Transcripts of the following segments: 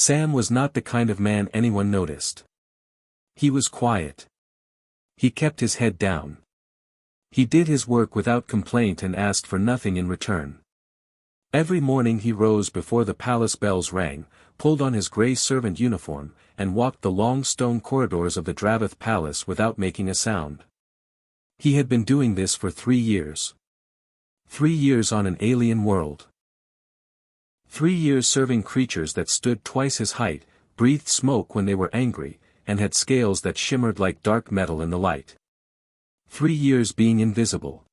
Sam was not the kind of man anyone noticed. He was quiet. He kept his head down. He did his work without complaint and asked for nothing in return. Every morning he rose before the palace bells rang, pulled on his grey servant uniform, and walked the long stone corridors of the Dravath Palace without making a sound. He had been doing this for 3 years. 3 years on an alien world. 3 years serving creatures that stood twice his height, breathed smoke when they were angry, and had scales that shimmered like dark metal in the light. 3 years being invisible.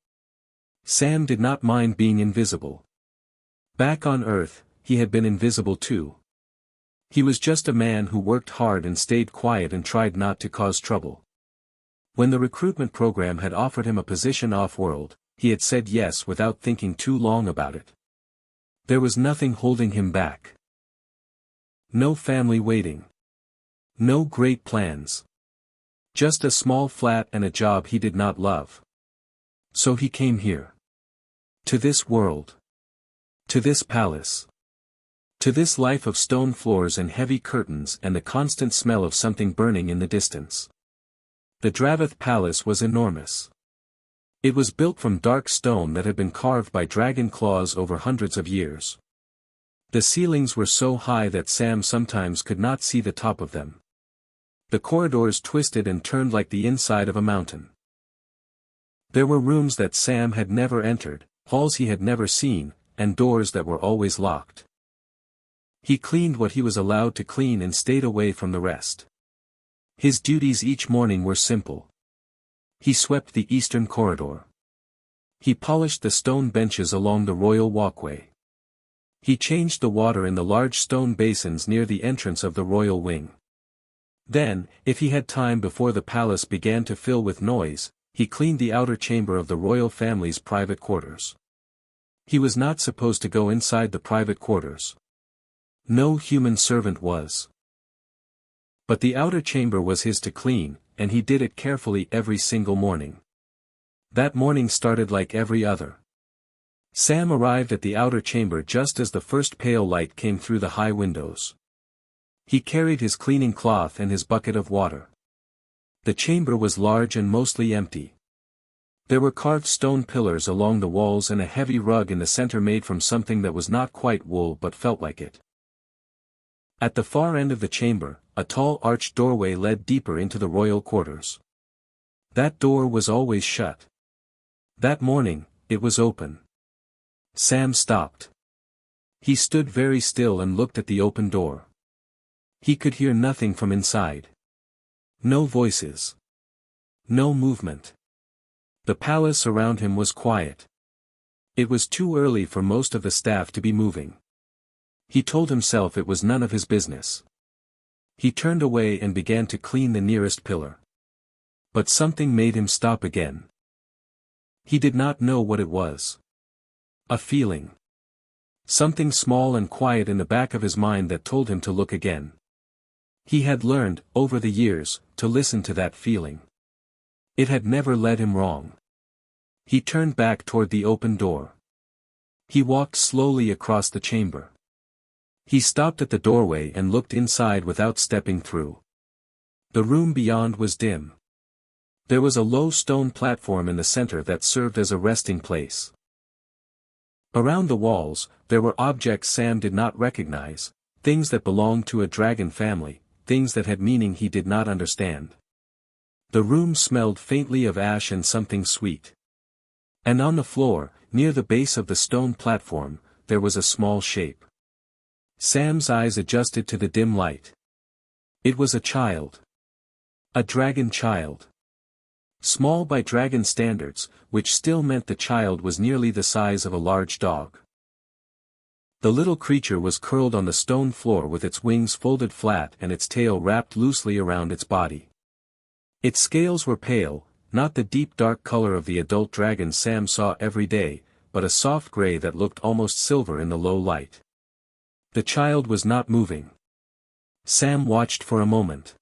Sam did not mind being invisible. Back on Earth, he had been invisible too. He was just a man who worked hard and stayed quiet and tried not to cause trouble. When the recruitment program had offered him a position off-world, he had said yes without thinking too long about it. There was nothing holding him back. No family waiting. No great plans. Just a small flat and a job he did not love. So he came here. To this world. To this palace. To this life of stone floors and heavy curtains and the constant smell of something burning in the distance. The Dravath Palace was enormous. It was built from dark stone that had been carved by dragon claws over hundreds of years. The ceilings were so high that Sam sometimes could not see the top of them. The corridors twisted and turned like the inside of a mountain. There were rooms that Sam had never entered, halls he had never seen, and doors that were always locked. He cleaned what he was allowed to clean and stayed away from the rest. His duties each morning were simple. He swept the eastern corridor. He polished the stone benches along the royal walkway. He changed the water in the large stone basins near the entrance of the royal wing. Then, if he had time before the palace began to fill with noise, he cleaned the outer chamber of the royal family's private quarters. He was not supposed to go inside the private quarters. No human servant was. But the outer chamber was his to clean, and he did it carefully every single morning. That morning started like every other. Sam arrived at the outer chamber just as the first pale light came through the high windows. He carried his cleaning cloth and his bucket of water. The chamber was large and mostly empty. There were carved stone pillars along the walls and a heavy rug in the center made from something that was not quite wool but felt like it. At the far end of the chamber, a tall arched doorway led deeper into the royal quarters. That door was always shut. That morning, it was open. Sam stopped. He stood very still and looked at the open door. He could hear nothing from inside. No voices. No movement. The palace around him was quiet. It was too early for most of the staff to be moving. He told himself it was none of his business. He turned away and began to clean the nearest pillar. But something made him stop again. He did not know what it was. A feeling. Something small and quiet in the back of his mind that told him to look again. He had learned, over the years, to listen to that feeling. It had never led him wrong. He turned back toward the open door. He walked slowly across the chamber. He stopped at the doorway and looked inside without stepping through. The room beyond was dim. There was a low stone platform in the center that served as a resting place. Around the walls, there were objects Sam did not recognize, things that belonged to a dragon family, things that had meaning he did not understand. The room smelled faintly of ash and something sweet. And on the floor, near the base of the stone platform, there was a small shape. Sam's eyes adjusted to the dim light. It was a child. A dragon child. Small by dragon standards, which still meant the child was nearly the size of a large dog. The little creature was curled on the stone floor with its wings folded flat and its tail wrapped loosely around its body. Its scales were pale, not the deep dark color of the adult dragon Sam saw every day, but a soft gray that looked almost silver in the low light. The child was not moving. Sam watched for a moment.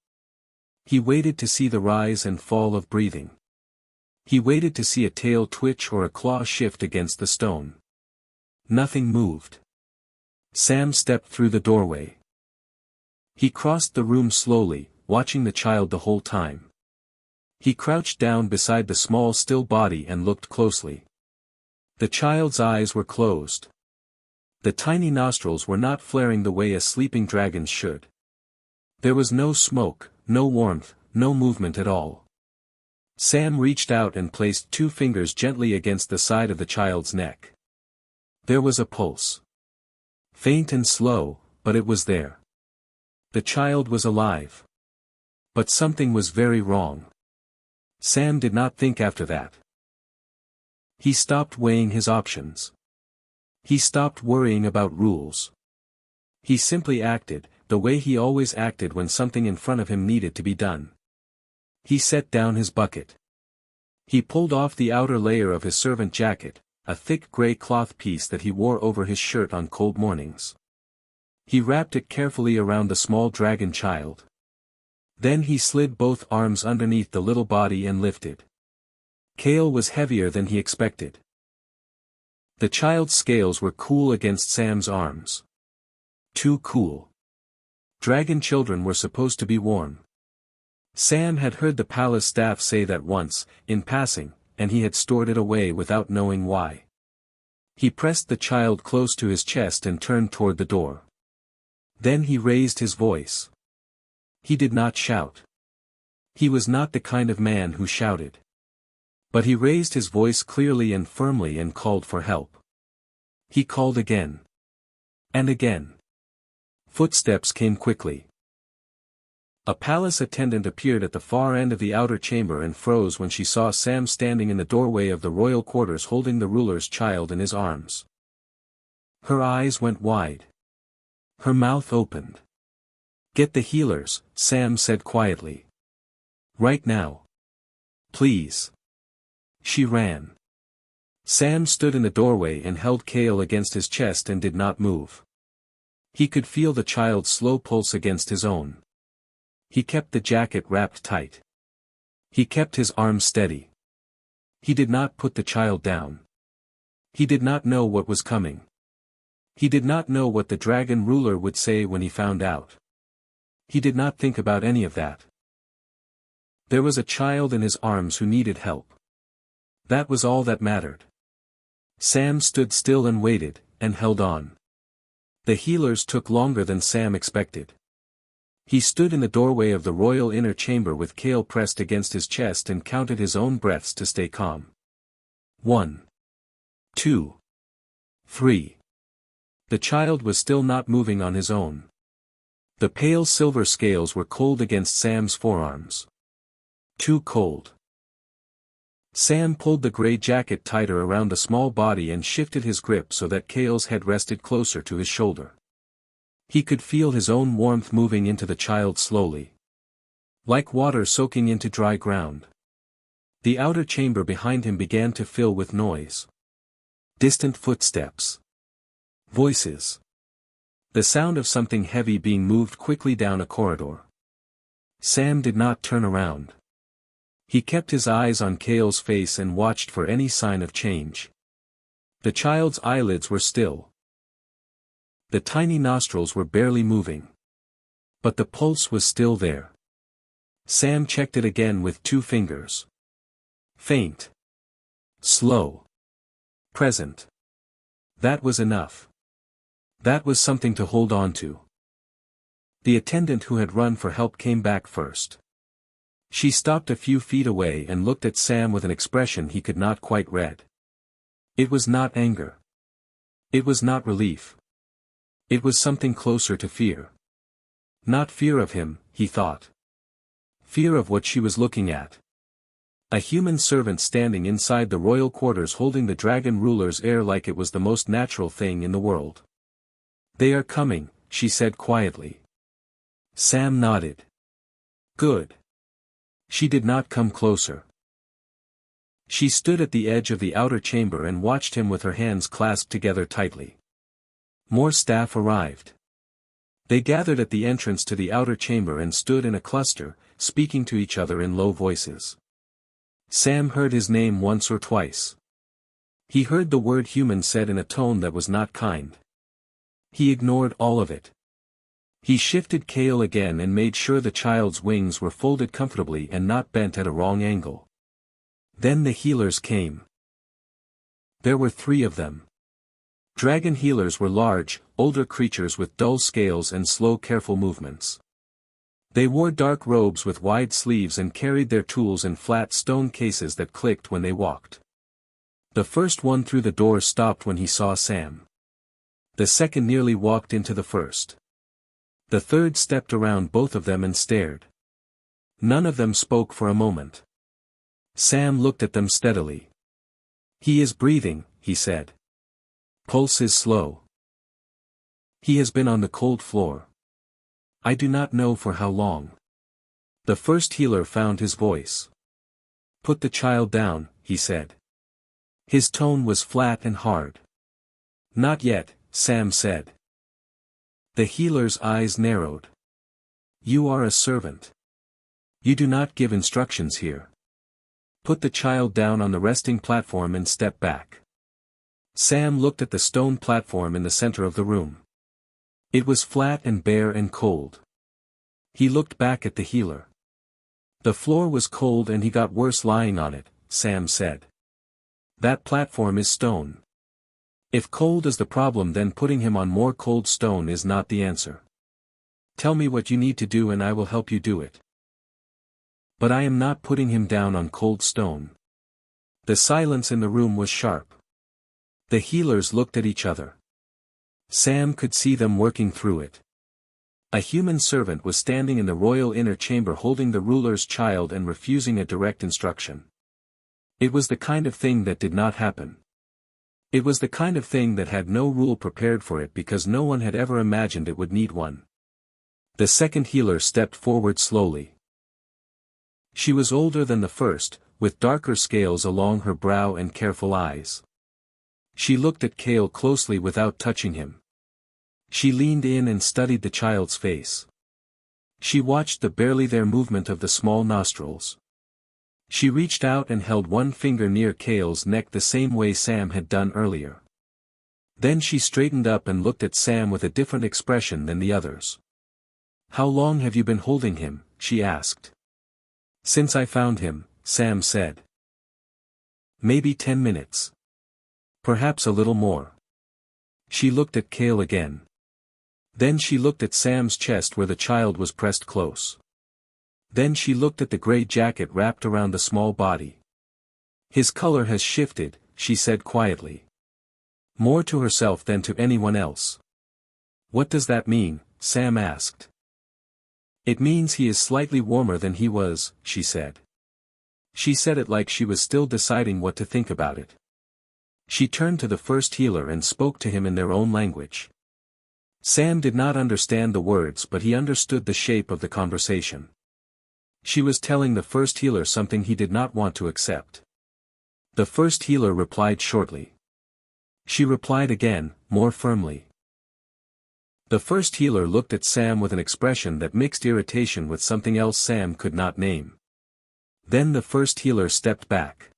He waited to see the rise and fall of breathing. He waited to see a tail twitch or a claw shift against the stone. Nothing moved. Sam stepped through the doorway. He crossed the room slowly, watching the child the whole time. He crouched down beside the small still body and looked closely. The child's eyes were closed. The tiny nostrils were not flaring the way a sleeping dragon's should. There was no smoke, no warmth, no movement at all. Sam reached out and placed 2 fingers gently against the side of the child's neck. There was a pulse. Faint and slow, but it was there. The child was alive. But something was very wrong. Sam did not think after that. He stopped weighing his options. He stopped worrying about rules. He simply acted, the way he always acted when something in front of him needed to be done. He set down his bucket. He pulled off the outer layer of his servant jacket, a thick gray cloth piece that he wore over his shirt on cold mornings. He wrapped it carefully around the small dragon child. Then he slid both arms underneath the little body and lifted. Kale was heavier than he expected. The child's scales were cool against Sam's arms. Too cool. Dragon children were supposed to be warm. Sam had heard the palace staff say that once, in passing, and he had stored it away without knowing why. He pressed the child close to his chest and turned toward the door. Then he raised his voice. He did not shout. He was not the kind of man who shouted. But he raised his voice clearly and firmly and called for help. He called again. And again. Footsteps came quickly. A palace attendant appeared at the far end of the outer chamber and froze when she saw Sam standing in the doorway of the royal quarters holding the ruler's child in his arms. Her eyes went wide. Her mouth opened. "Get the healers," Sam said quietly. "Right now. Please." She ran. Sam stood in the doorway and held Kale against his chest and did not move. He could feel the child's slow pulse against his own. He kept the jacket wrapped tight. He kept his arms steady. He did not put the child down. He did not know what was coming. He did not know what the dragon ruler would say when he found out. He did not think about any of that. There was a child in his arms who needed help. That was all that mattered. Sam stood still and waited, and held on. The healers took longer than Sam expected. He stood in the doorway of the royal inner chamber with Kale pressed against his chest and counted his own breaths to stay calm. 1. 2. 3. The child was still not moving on his own. The pale silver scales were cold against Sam's forearms. Too cold. Sam pulled the gray jacket tighter around the small body and shifted his grip so that Kale's head rested closer to his shoulder. He could feel his own warmth moving into the child slowly. Like water soaking into dry ground. The outer chamber behind him began to fill with noise. Distant footsteps. Voices. The sound of something heavy being moved quickly down a corridor. Sam did not turn around. He kept his eyes on Kale's face and watched for any sign of change. The child's eyelids were still. The tiny nostrils were barely moving. But the pulse was still there. Sam checked it again with 2 fingers. Faint. Slow. Present. That was enough. That was something to hold on to. The attendant who had run for help came back first. She stopped a few feet away and looked at Sam with an expression he could not quite read. It was not anger. It was not relief. It was something closer to fear. Not fear of him, he thought. Fear of what she was looking at. A human servant standing inside the royal quarters holding the dragon ruler's heir like it was the most natural thing in the world. "They are coming," she said quietly. Sam nodded. Good. She did not come closer. She stood at the edge of the outer chamber and watched him with her hands clasped together tightly. More staff arrived. They gathered at the entrance to the outer chamber and stood in a cluster, speaking to each other in low voices. Sam heard his name once or twice. He heard the word human said in a tone that was not kind. He ignored all of it. He shifted Kale again and made sure the child's wings were folded comfortably and not bent at a wrong angle. Then the healers came. There were 3 of them. Dragon healers were large, older creatures with dull scales and slow careful movements. They wore dark robes with wide sleeves and carried their tools in flat stone cases that clicked when they walked. The first one through the door stopped when he saw Sam. The second nearly walked into the first. The third stepped around both of them and stared. None of them spoke for a moment. Sam looked at them steadily. "He is breathing," he said. "Pulse is slow. He has been on the cold floor. I do not know for how long." The first healer found his voice. "Put the child down," he said. His tone was flat and hard. "Not yet," Sam said. The healer's eyes narrowed. "You are a servant. You do not give instructions here. Put the child down on the resting platform and step back." Sam looked at the stone platform in the center of the room. It was flat and bare and cold. He looked back at the healer. "The floor was cold and he got worse lying on it," Sam said. "That platform is stone. If cold is the problem, then putting him on more cold stone is not the answer. Tell me what you need to do and I will help you do it." "But I am not putting him down on cold stone." The silence in the room was sharp. The healers looked at each other. Sam could see them working through it. A human servant was standing in the royal inner chamber holding the ruler's child and refusing a direct instruction. It was the kind of thing that did not happen. It was the kind of thing that had no rule prepared for it because no one had ever imagined it would need one. The second healer stepped forward slowly. She was older than the first, with darker scales along her brow and careful eyes. She looked at Kale closely without touching him. She leaned in and studied the child's face. She watched the barely there movement of the small nostrils. She reached out and held one finger near Kale's neck the same way Sam had done earlier. Then she straightened up and looked at Sam with a different expression than the others. "How long have you been holding him?" she asked. "Since I found him," Sam said. "Maybe 10 minutes. Perhaps a little more." She looked at Kale again. Then she looked at Sam's chest where the child was pressed close. Then she looked at the gray jacket wrapped around the small body. "His color has shifted," she said quietly. More to herself than to anyone else. "What does that mean?" Sam asked. "It means he is slightly warmer than he was," she said. She said it like she was still deciding what to think about it. She turned to the first healer and spoke to him in their own language. Sam did not understand the words, but he understood the shape of the conversation. She was telling the first healer something he did not want to accept. The first healer replied shortly. She replied again, more firmly. The first healer looked at Sam with an expression that mixed irritation with something else Sam could not name. Then the first healer stepped back.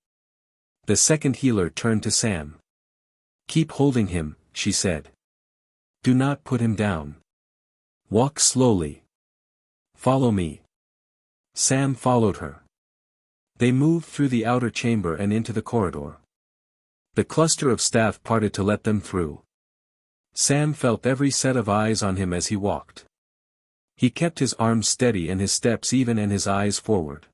The second healer turned to Sam. "Keep holding him," she said. "Do not put him down. Walk slowly. Follow me." Sam followed her. They moved through the outer chamber and into the corridor. The cluster of staff parted to let them through. Sam felt every set of eyes on him as he walked. He kept his arms steady and his steps even and his eyes forward.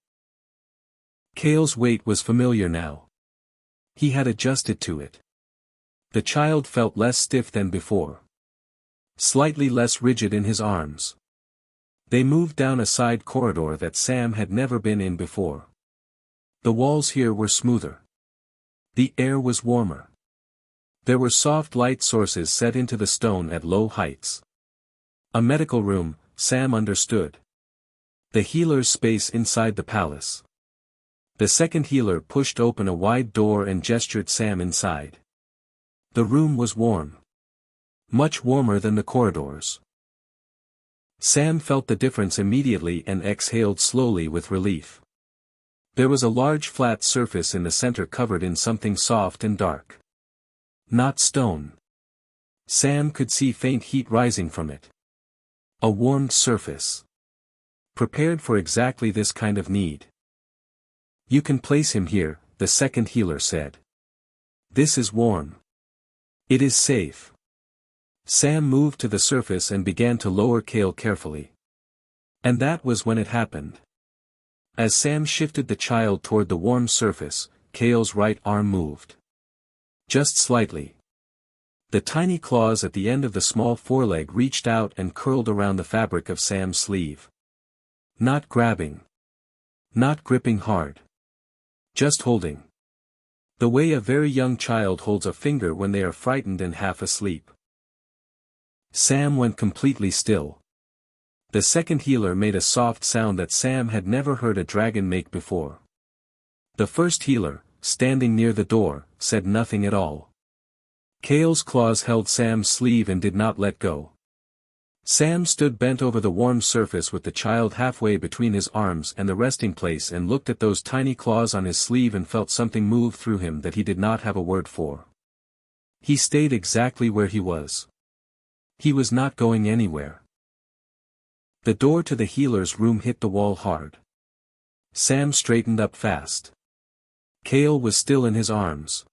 Kale's weight was familiar now. He had adjusted to it. The child felt less stiff than before. Slightly less rigid in his arms. They moved down a side corridor that Sam had never been in before. The walls here were smoother. The air was warmer. There were soft light sources set into the stone at low heights. A medical room, Sam understood. The healer's space inside the palace. The second healer pushed open a wide door and gestured Sam inside. The room was warm. Much warmer than the corridors. Sam felt the difference immediately and exhaled slowly with relief. There was a large flat surface in the center covered in something soft and dark. Not stone. Sam could see faint heat rising from it. A warmed surface. Prepared for exactly this kind of need. You can place him here, the second healer said. This is warm. It is safe. Sam moved to the surface and began to lower Kale carefully. And that was when it happened. As Sam shifted the child toward the warm surface, Kale's right arm moved. Just slightly. The tiny claws at the end of the small foreleg reached out and curled around the fabric of Sam's sleeve. Not grabbing. Not gripping hard. Just holding. The way a very young child holds a finger when they are frightened and half asleep. Sam went completely still. The second healer made a soft sound that Sam had never heard a dragon make before. The first healer, standing near the door, said nothing at all. Kale's claws held Sam's sleeve and did not let go. Sam stood bent over the warm surface with the child halfway between his arms and the resting place and looked at those tiny claws on his sleeve and felt something move through him that he did not have a word for. He stayed exactly where he was. He was not going anywhere. The door to the healer's room hit the wall hard. Sam straightened up fast. Kale was still in his arms.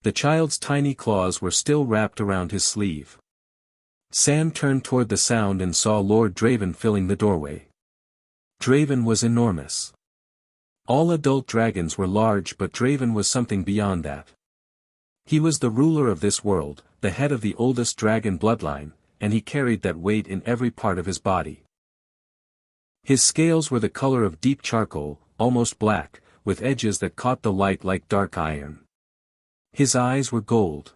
The child's tiny claws were still wrapped around his sleeve. Sam turned toward the sound and saw Lord Draven filling the doorway. Draven was enormous. All adult dragons were large, but Draven was something beyond that. He was the ruler of this world, the head of the oldest dragon bloodline, and he carried that weight in every part of his body. His scales were the color of deep charcoal, almost black, with edges that caught the light like dark iron. His eyes were gold.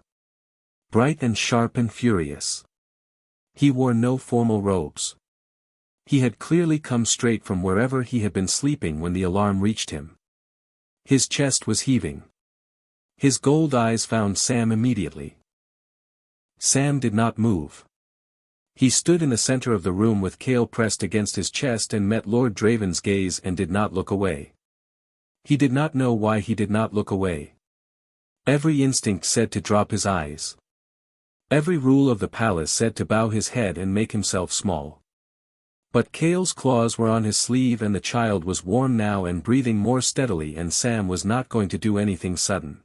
Bright and sharp and furious. He wore no formal robes. He had clearly come straight from wherever he had been sleeping when the alarm reached him. His chest was heaving. His gold eyes found Sam immediately. Sam did not move. He stood in the center of the room with Kale pressed against his chest and met Lord Draven's gaze and did not look away. He did not know why he did not look away. Every instinct said to drop his eyes. Every rule of the palace said to bow his head and make himself small. But Kale's claws were on his sleeve and the child was warm now and breathing more steadily, and Sam was not going to do anything sudden.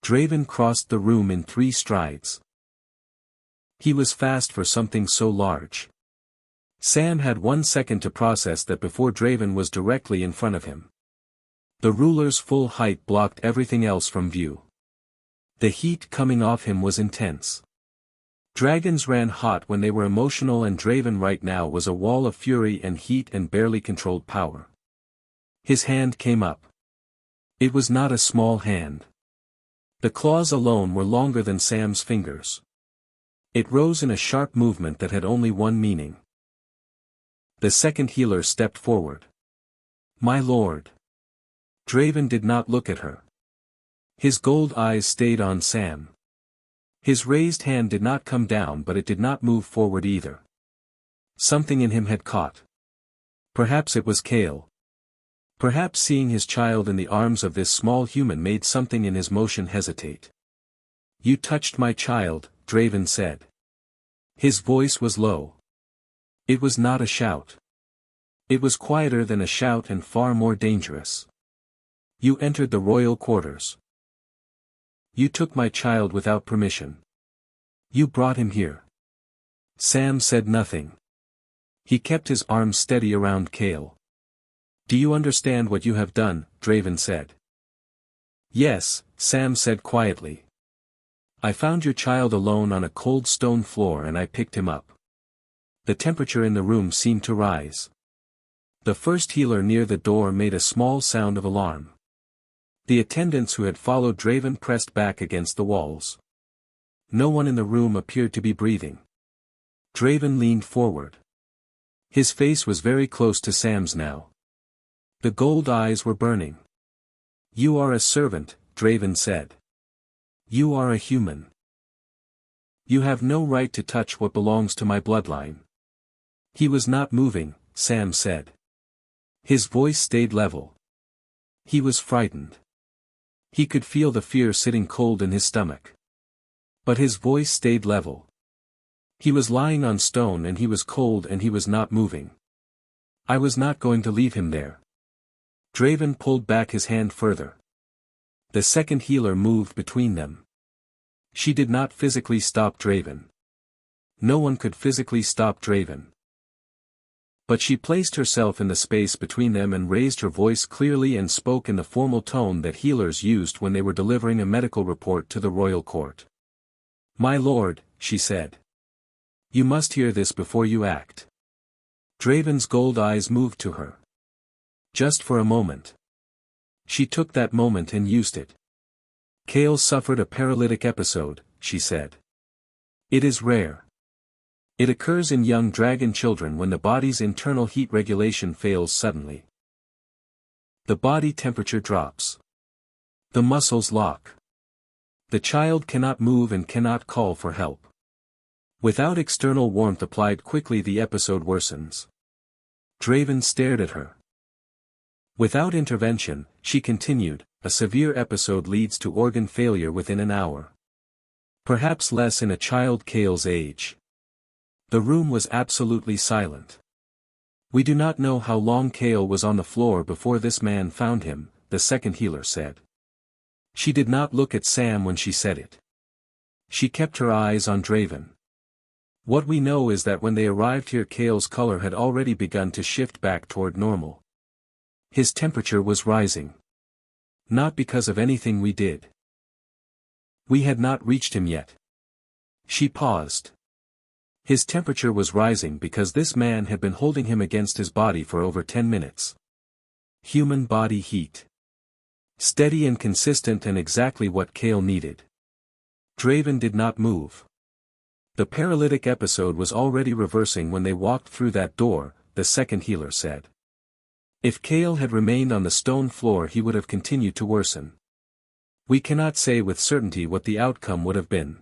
Draven crossed the room in 3 strides. He was fast for something so large. Sam had 1 second to process that before Draven was directly in front of him. The ruler's full height blocked everything else from view. The heat coming off him was intense. Dragons ran hot when they were emotional, and Draven right now was a wall of fury and heat and barely controlled power. His hand came up. It was not a small hand. The claws alone were longer than Sam's fingers. It rose in a sharp movement that had only one meaning. The second healer stepped forward. "My lord." Draven did not look at her. His gold eyes stayed on Sam. His raised hand did not come down, but it did not move forward either. Something in him had caught. Perhaps it was Kale. Perhaps seeing his child in the arms of this small human made something in his motion hesitate. "You touched my child," Draven said. His voice was low. It was not a shout. It was quieter than a shout and far more dangerous. "You entered the royal quarters. You took my child without permission. You brought him here." Sam said nothing. He kept his arms steady around Kale. "Do you understand what you have done?" Draven said. "Yes," Sam said quietly. "I found your child alone on a cold stone floor and I picked him up." The temperature in the room seemed to rise. The first healer near the door made a small sound of alarm. The attendants who had followed Draven pressed back against the walls. No one in the room appeared to be breathing. Draven leaned forward. His face was very close to Sam's now. The gold eyes were burning. "You are a servant," Draven said. "You are a human. You have no right to touch what belongs to my bloodline." "He was not moving," Sam said. His voice stayed level. He was frightened. He could feel the fear sitting cold in his stomach. But his voice stayed level. He was lying on stone and he was cold and he was not moving. I was not going to leave him there. Draven pulled back his hand further. The second healer moved between them. She did not physically stop Draven. No one could physically stop Draven. But she placed herself in the space between them and raised her voice clearly and spoke in the formal tone that healers used when they were delivering a medical report to the royal court. "My lord," she said. "You must hear this before you act." Draven's gold eyes moved to her. Just for a moment. She took that moment and used it. "Kale suffered a paralytic episode," she said. "It is rare. It occurs in young dragon children when the body's internal heat regulation fails suddenly. The body temperature drops. The muscles lock. The child cannot move and cannot call for help. Without external warmth applied quickly the episode worsens." Draven stared at her. "Without intervention," she continued, "a severe episode leads to organ failure within an hour. Perhaps less in a child Kale's age." The room was absolutely silent. "We do not know how long Kale was on the floor before this man found him," the second healer said. She did not look at Sam when she said it. She kept her eyes on Draven. "What we know is that when they arrived here Kale's color had already begun to shift back toward normal. His temperature was rising. Not because of anything we did. We had not reached him yet." She paused. "His temperature was rising because this man had been holding him against his body for over 10 minutes. Human body heat. Steady and consistent and exactly what Kale needed." Draven did not move. "The paralytic episode was already reversing when they walked through that door," the second healer said. "If Kale had remained on the stone floor he would have continued to worsen. We cannot say with certainty what the outcome would have been.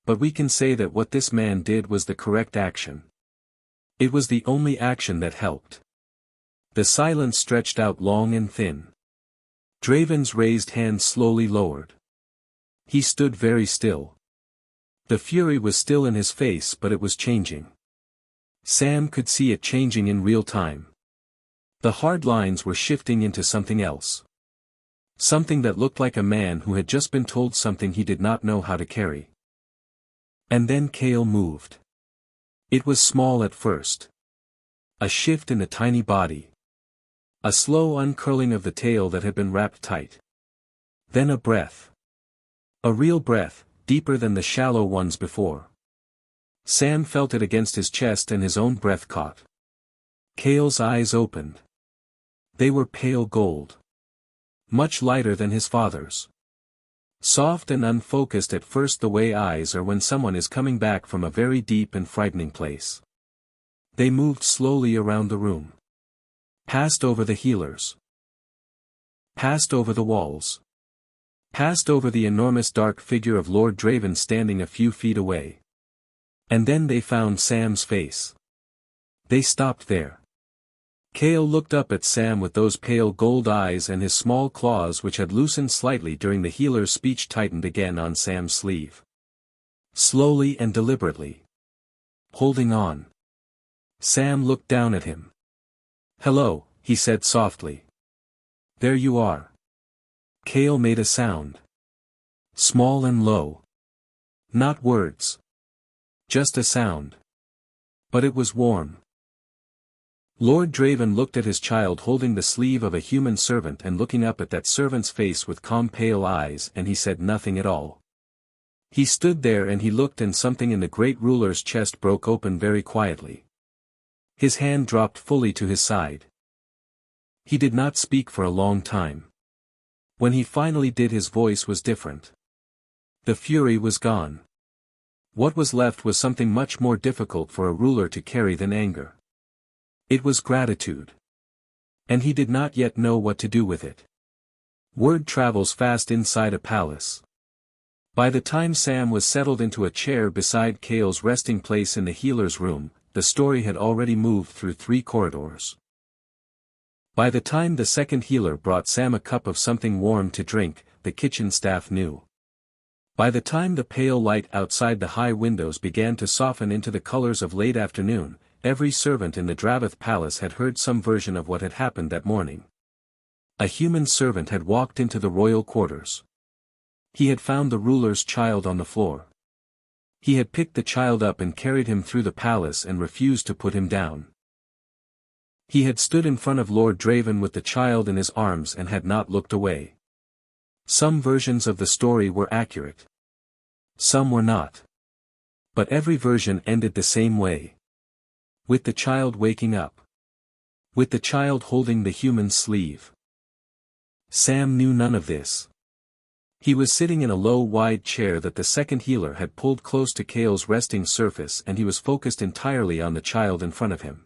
But we can say that what this man did was the correct action. It was the only action that helped." The silence stretched out long and thin. Draven's raised hand slowly lowered. He stood very still. The fury was still in his face but it was changing. Sam could see it changing in real time. The hard lines were shifting into something else. Something that looked like a man who had just been told something he did not know how to carry. And then Kale moved. It was small at first. A shift in the tiny body. A slow uncurling of the tail that had been wrapped tight. Then a breath. A real breath, deeper than the shallow ones before. Sam felt it against his chest and his own breath caught. Kale's eyes opened. They were pale gold. Much lighter than his father's. Soft and unfocused at first the way eyes are when someone is coming back from a very deep and frightening place. They moved slowly around the room. Passed over the healers. Passed over the walls. Passed over the enormous dark figure of Lord Draven standing a few feet away. And then they found Sam's face. They stopped there. Kale looked up at Sam with those pale gold eyes and his small claws which had loosened slightly during the healer's speech tightened again on Sam's sleeve. Slowly and deliberately. Holding on. Sam looked down at him. "Hello," he said softly. "There you are." Kale made a sound. Small and low. Not words. Just a sound. But it was warm. Lord Draven looked at his child holding the sleeve of a human servant and looking up at that servant's face with calm pale eyes and he said nothing at all. He stood there and he looked and something in the great ruler's chest broke open very quietly. His hand dropped fully to his side. He did not speak for a long time. When he finally did his voice was different. The fury was gone. What was left was something much more difficult for a ruler to carry than anger. It was gratitude. And he did not yet know what to do with it. Word travels fast inside a palace. By the time Sam was settled into a chair beside Kale's resting place in the healer's room, the story had already moved through 3 corridors. By the time the second healer brought Sam a cup of something warm to drink, the kitchen staff knew. By the time the pale light outside the high windows began to soften into the colors of late afternoon, every servant in the Dravath Palace had heard some version of what had happened that morning. A human servant had walked into the royal quarters. He had found the ruler's child on the floor. He had picked the child up and carried him through the palace and refused to put him down. He had stood in front of Lord Draven with the child in his arms and had not looked away. Some versions of the story were accurate. Some were not. But every version ended the same way. With the child waking up. With the child holding the human's sleeve. Sam knew none of this. He was sitting in a low wide chair that the second healer had pulled close to Kale's resting surface and he was focused entirely on the child in front of him.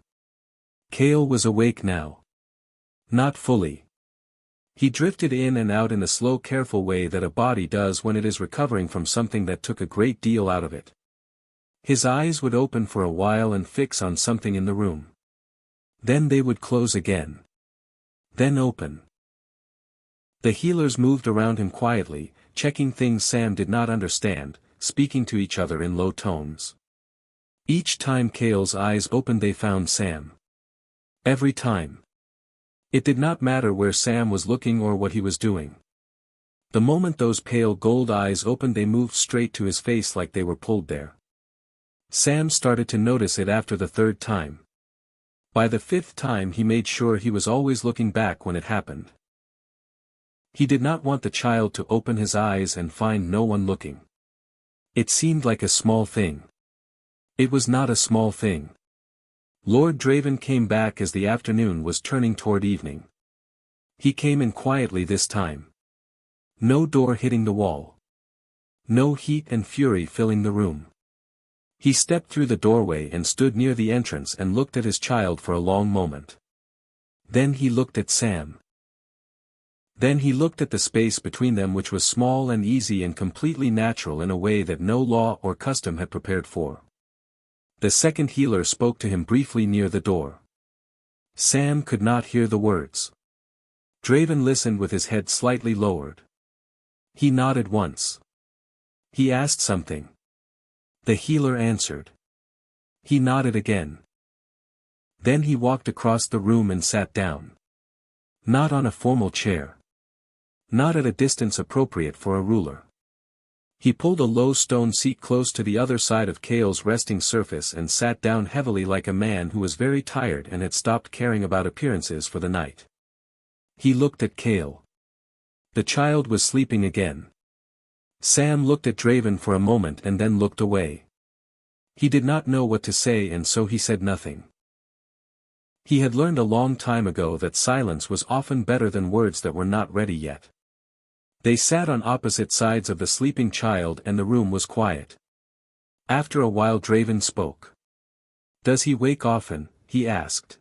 Kale was awake now. Not fully. He drifted in and out in the slow careful way that a body does when it is recovering from something that took a great deal out of it. His eyes would open for a while and fix on something in the room. Then they would close again. Then open. The healers moved around him quietly, checking things Sam did not understand, speaking to each other in low tones. Each time Kale's eyes opened they found Sam. Every time. It did not matter where Sam was looking or what he was doing. The moment those pale gold eyes opened they moved straight to his face like they were pulled there. Sam started to notice it after the third time. By the fifth time he made sure he was always looking back when it happened. He did not want the child to open his eyes and find no one looking. It seemed like a small thing. It was not a small thing. Lord Draven came back as the afternoon was turning toward evening. He came in quietly this time. No door hitting the wall. No heat and fury filling the room. He stepped through the doorway and stood near the entrance and looked at his child for a long moment. Then he looked at Sam. Then he looked at the space between them which was small and easy and completely natural in a way that no law or custom had prepared for. The second healer spoke to him briefly near the door. Sam could not hear the words. Draven listened with his head slightly lowered. He nodded once. He asked something. The healer answered. He nodded again. Then he walked across the room and sat down. Not on a formal chair. Not at a distance appropriate for a ruler. He pulled a low stone seat close to the other side of Kale's resting surface and sat down heavily like a man who was very tired and had stopped caring about appearances for the night. He looked at Kale. The child was sleeping again. Sam looked at Draven for a moment and then looked away. He did not know what to say and so he said nothing. He had learned a long time ago that silence was often better than words that were not ready yet. They sat on opposite sides of the sleeping child and the room was quiet. After a while Draven spoke. "Does he wake often?" he asked.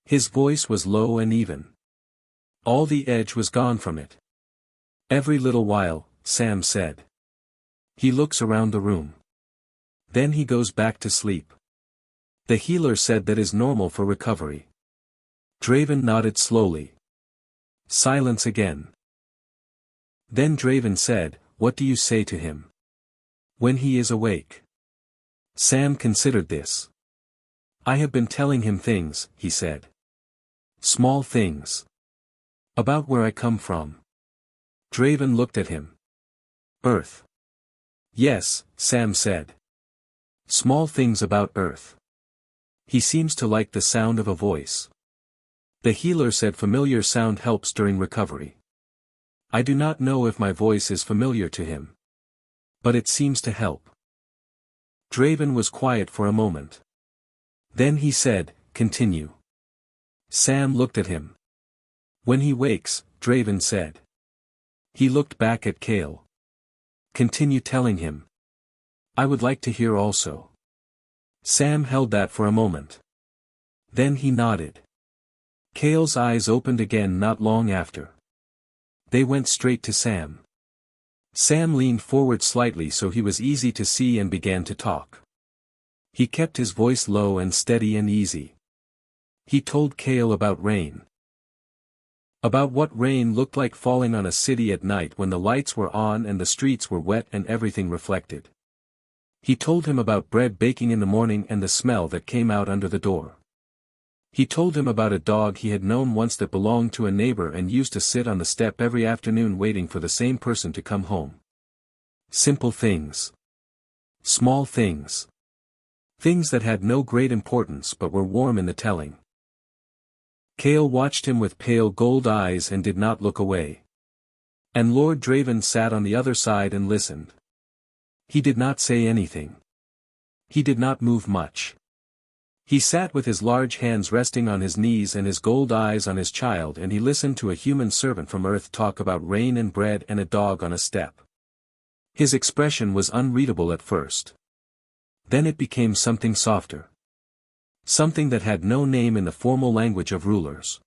His voice was low and even. All the edge was gone from it. "Every little while," Sam said. "He looks around the room. Then he goes back to sleep." The healer said that is normal for recovery. Draven nodded slowly. Silence again. Then Draven said, "What do you say to him? When he is awake?" Sam considered this. "I have been telling him things," he said. "Small things. About where I come from." Draven looked at him. "Earth." "Yes," Sam said. "Small things about Earth. He seems to like the sound of a voice." The healer said familiar sound helps during recovery. "I do not know if my voice is familiar to him. But it seems to help." Draven was quiet for a moment. Then he said, "Continue." Sam looked at him. "When he wakes," Draven said. He looked back at Kale. "Continue telling him. I would like to hear also." Sam held that for a moment. Then he nodded. Kale's eyes opened again not long after. They went straight to Sam. Sam leaned forward slightly so he was easy to see and began to talk. He kept his voice low and steady and easy. He told Kale about rain. About what rain looked like falling on a city at night when the lights were on and the streets were wet and everything reflected. He told him about bread baking in the morning and the smell that came out under the door. He told him about a dog he had known once that belonged to a neighbor and used to sit on the step every afternoon waiting for the same person to come home. Simple things. Small things. Things that had no great importance but were warm in the telling. Cale watched him with pale gold eyes and did not look away. And Lord Draven sat on the other side and listened. He did not say anything. He did not move much. He sat with his large hands resting on his knees and his gold eyes on his child, and he listened to a human servant from Earth talk about rain and bread and a dog on a step. His expression was unreadable at first. Then it became something softer. Something that had no name in the formal language of rulers.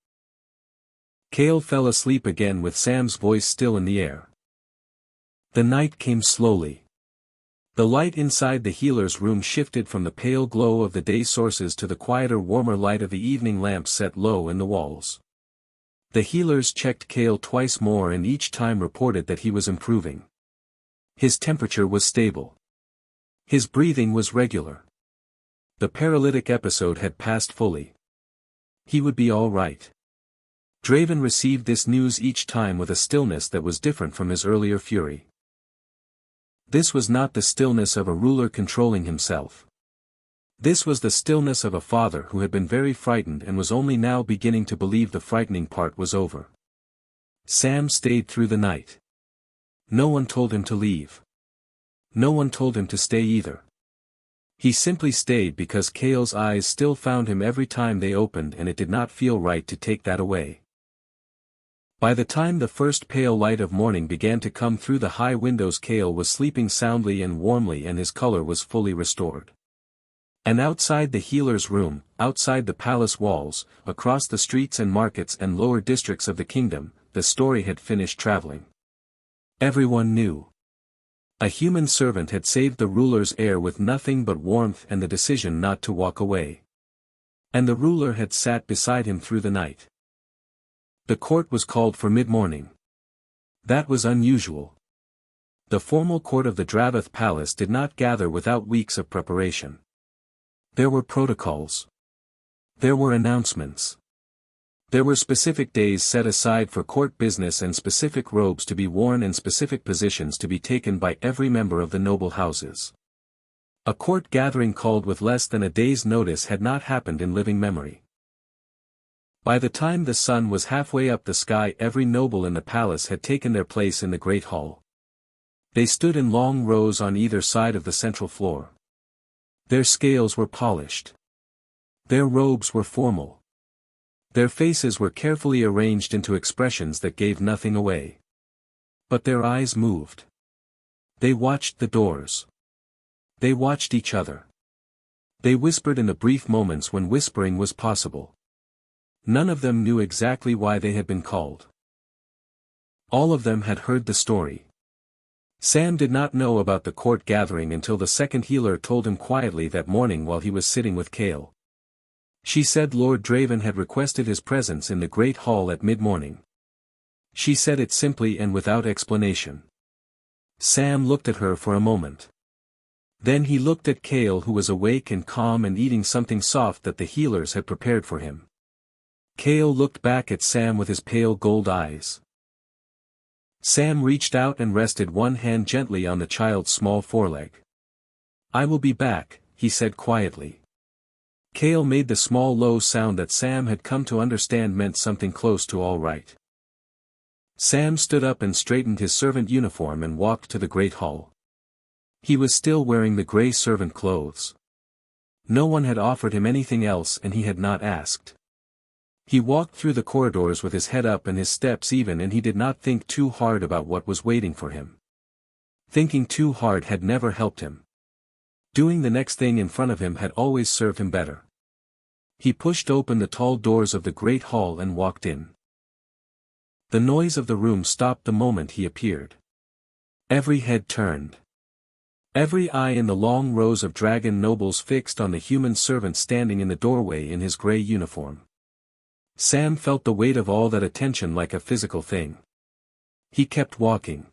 Cale fell asleep again with Sam's voice still in the air. The night came slowly. The light inside the healer's room shifted from the pale glow of the day sources to the quieter, warmer light of the evening lamps set low in the walls. The healers checked Cale twice more and each time reported that he was improving. His temperature was stable. His breathing was regular. The paralytic episode had passed fully. He would be all right. Draven received this news each time with a stillness that was different from his earlier fury. This was not the stillness of a ruler controlling himself. This was the stillness of a father who had been very frightened and was only now beginning to believe the frightening part was over. Sam stayed through the night. No one told him to leave. No one told him to stay either. He simply stayed because Cale's eyes still found him every time they opened, and it did not feel right to take that away. By the time the first pale light of morning began to come through the high windows, Cale was sleeping soundly and warmly and his color was fully restored. And outside the healer's room, outside the palace walls, across the streets and markets and lower districts of the kingdom, the story had finished traveling. Everyone knew. A human servant had saved the ruler's heir with nothing but warmth and the decision not to walk away. And the ruler had sat beside him through the night. The court was called for mid-morning. That was unusual. The formal court of the Dravath Palace did not gather without weeks of preparation. There were protocols. There were announcements. There were specific days set aside for court business and specific robes to be worn and specific positions to be taken by every member of the noble houses. A court gathering called with less than a day's notice had not happened in living memory. By the time the sun was halfway up the sky, every noble in the palace had taken their place in the great hall. They stood in long rows on either side of the central floor. Their scales were polished. Their robes were formal. Their faces were carefully arranged into expressions that gave nothing away. But their eyes moved. They watched the doors. They watched each other. They whispered in the brief moments when whispering was possible. None of them knew exactly why they had been called. All of them had heard the story. Sam did not know about the court gathering until the second healer told him quietly that morning while he was sitting with Cale. She said Lord Draven had requested his presence in the great hall at mid-morning. She said it simply and without explanation. Sam looked at her for a moment. Then he looked at Cale, who was awake and calm and eating something soft that the healers had prepared for him. Cale looked back at Sam with his pale gold eyes. Sam reached out and rested one hand gently on the child's small foreleg. "I will be back," he said quietly. Cale made the small low sound that Sam had come to understand meant something close to all right. Sam stood up and straightened his servant uniform and walked to the great hall. He was still wearing the gray servant clothes. No one had offered him anything else and he had not asked. He walked through the corridors with his head up and his steps even, and he did not think too hard about what was waiting for him. Thinking too hard had never helped him. Doing the next thing in front of him had always served him better. He pushed open the tall doors of the great hall and walked in. The noise of the room stopped the moment he appeared. Every head turned. Every eye in the long rows of dragon nobles fixed on the human servant standing in the doorway in his gray uniform. Sam felt the weight of all that attention like a physical thing. He kept walking.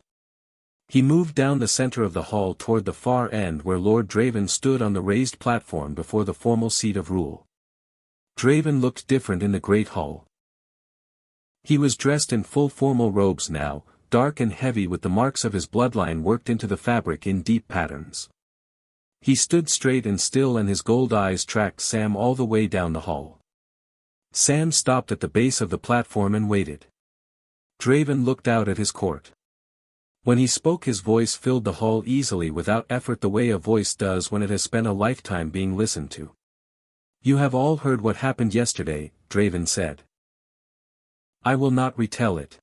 He moved down the center of the hall toward the far end where Lord Draven stood on the raised platform before the formal seat of rule. Draven looked different in the great hall. He was dressed in full formal robes now, dark and heavy with the marks of his bloodline worked into the fabric in deep patterns. He stood straight and still and his gold eyes tracked Sam all the way down the hall. Sam stopped at the base of the platform and waited. Draven looked out at his court. When he spoke his voice filled the hall easily without effort the way a voice does when it has spent a lifetime being listened to. "You have all heard what happened yesterday," Draven said. "I will not retell it.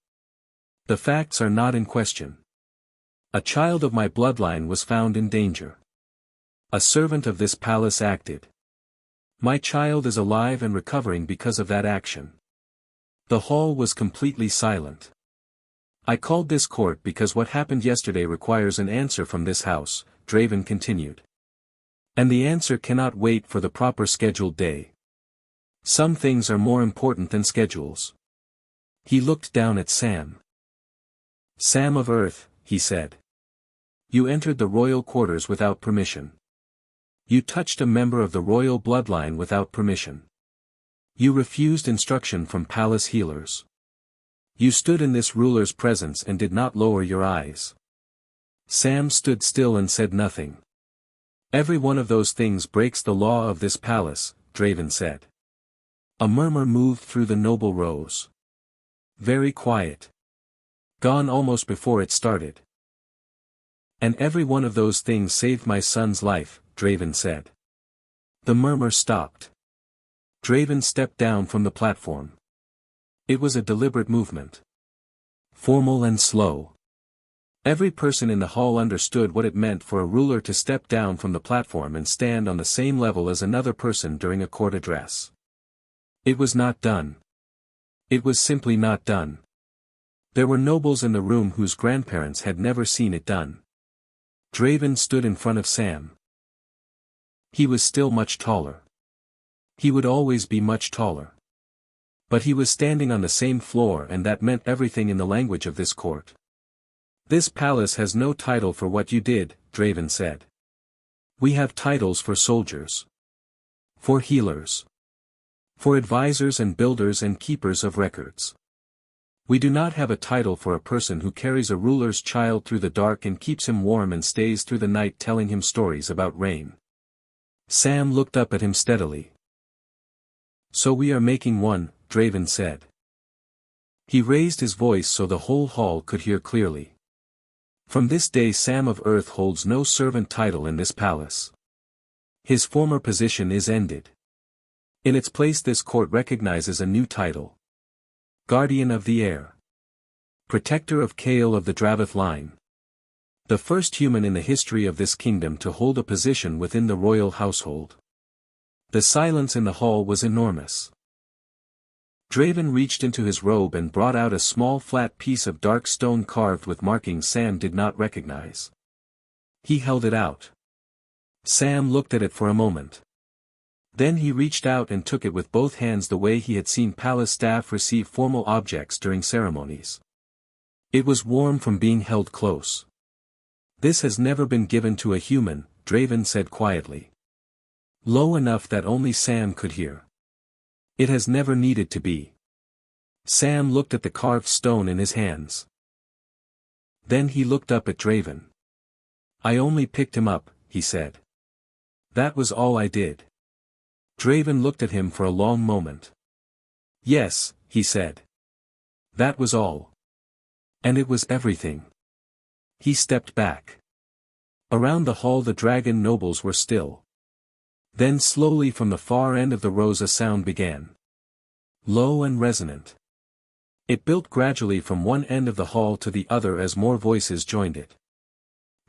The facts are not in question. A child of my bloodline was found in danger. A servant of this palace acted. My child is alive and recovering because of that action." The hall was completely silent. "I called this court because what happened yesterday requires an answer from this house," Draven continued. "And the answer cannot wait for the proper scheduled day. Some things are more important than schedules." He looked down at Sam. "Sam of Earth," he said. "You entered the royal quarters without permission. You touched a member of the royal bloodline without permission. You refused instruction from palace healers. You stood in this ruler's presence and did not lower your eyes." Sam stood still and said nothing. "Every one of those things breaks the law of this palace," Draven said. A murmur moved through the noble rows. Very quiet. Gone almost before it started. "And every one of those things saved my son's life," Draven said. The murmur stopped. Draven stepped down from the platform. It was a deliberate movement. Formal and slow. Every person in the hall understood what it meant for a ruler to step down from the platform and stand on the same level as another person during a court address. It was not done. It was simply not done. There were nobles in the room whose grandparents had never seen it done. Draven stood in front of Sam. He was still much taller. He would always be much taller. But he was standing on the same floor and that meant everything in the language of this court. "This palace has no title for what you did," Draven said. "We have titles for soldiers. For healers. For advisors and builders and keepers of records. We do not have a title for a person who carries a ruler's child through the dark and keeps him warm and stays through the night telling him stories about rain." Sam looked up at him steadily. "So we are making one," Draven said. He raised his voice so the whole hall could hear clearly. "From this day Sam of Earth holds no servant title in this palace. His former position is ended. In its place this court recognizes a new title. Guardian of the Air. Protector of Kale of the Draveth line. The first human in the history of this kingdom to hold a position within the royal household." The silence in the hall was enormous. Draven reached into his robe and brought out a small flat piece of dark stone carved with markings Sam did not recognize. He held it out. Sam looked at it for a moment. Then he reached out and took it with both hands the way he had seen palace staff receive formal objects during ceremonies. It was warm from being held close. "This has never been given to a human," Draven said quietly. Low enough that only Sam could hear. "It has never needed to be." Sam looked at the carved stone in his hands. Then he looked up at Draven. "I only picked him up," he said. "That was all I did." Draven looked at him for a long moment. "Yes," he said. "That was all. And it was everything." He stepped back. Around the hall the dragon nobles were still. Then slowly from the far end of the rows a sound began. Low and resonant. It built gradually from one end of the hall to the other as more voices joined it.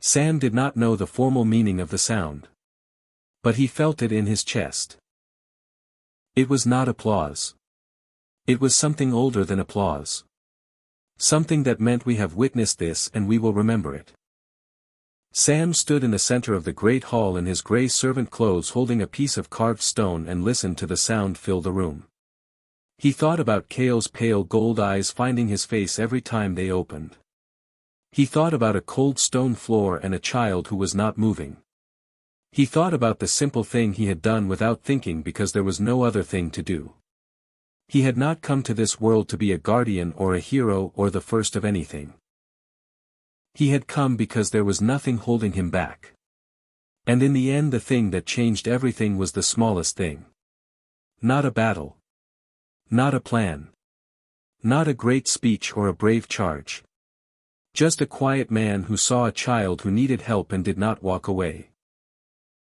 Sam did not know the formal meaning of the sound. But he felt it in his chest. It was not applause. It was something older than applause. Something that meant we have witnessed this and we will remember it. Sam stood in the center of the great hall in his gray servant clothes holding a piece of carved stone and listened to the sound fill the room. He thought about Kale's pale gold eyes finding his face every time they opened. He thought about a cold stone floor and a child who was not moving. He thought about the simple thing he had done without thinking because there was no other thing to do. He had not come to this world to be a guardian or a hero or the first of anything. He had come because there was nothing holding him back. And in the end the thing that changed everything was the smallest thing. Not a battle. Not a plan. Not a great speech or a brave charge. Just a quiet man who saw a child who needed help and did not walk away.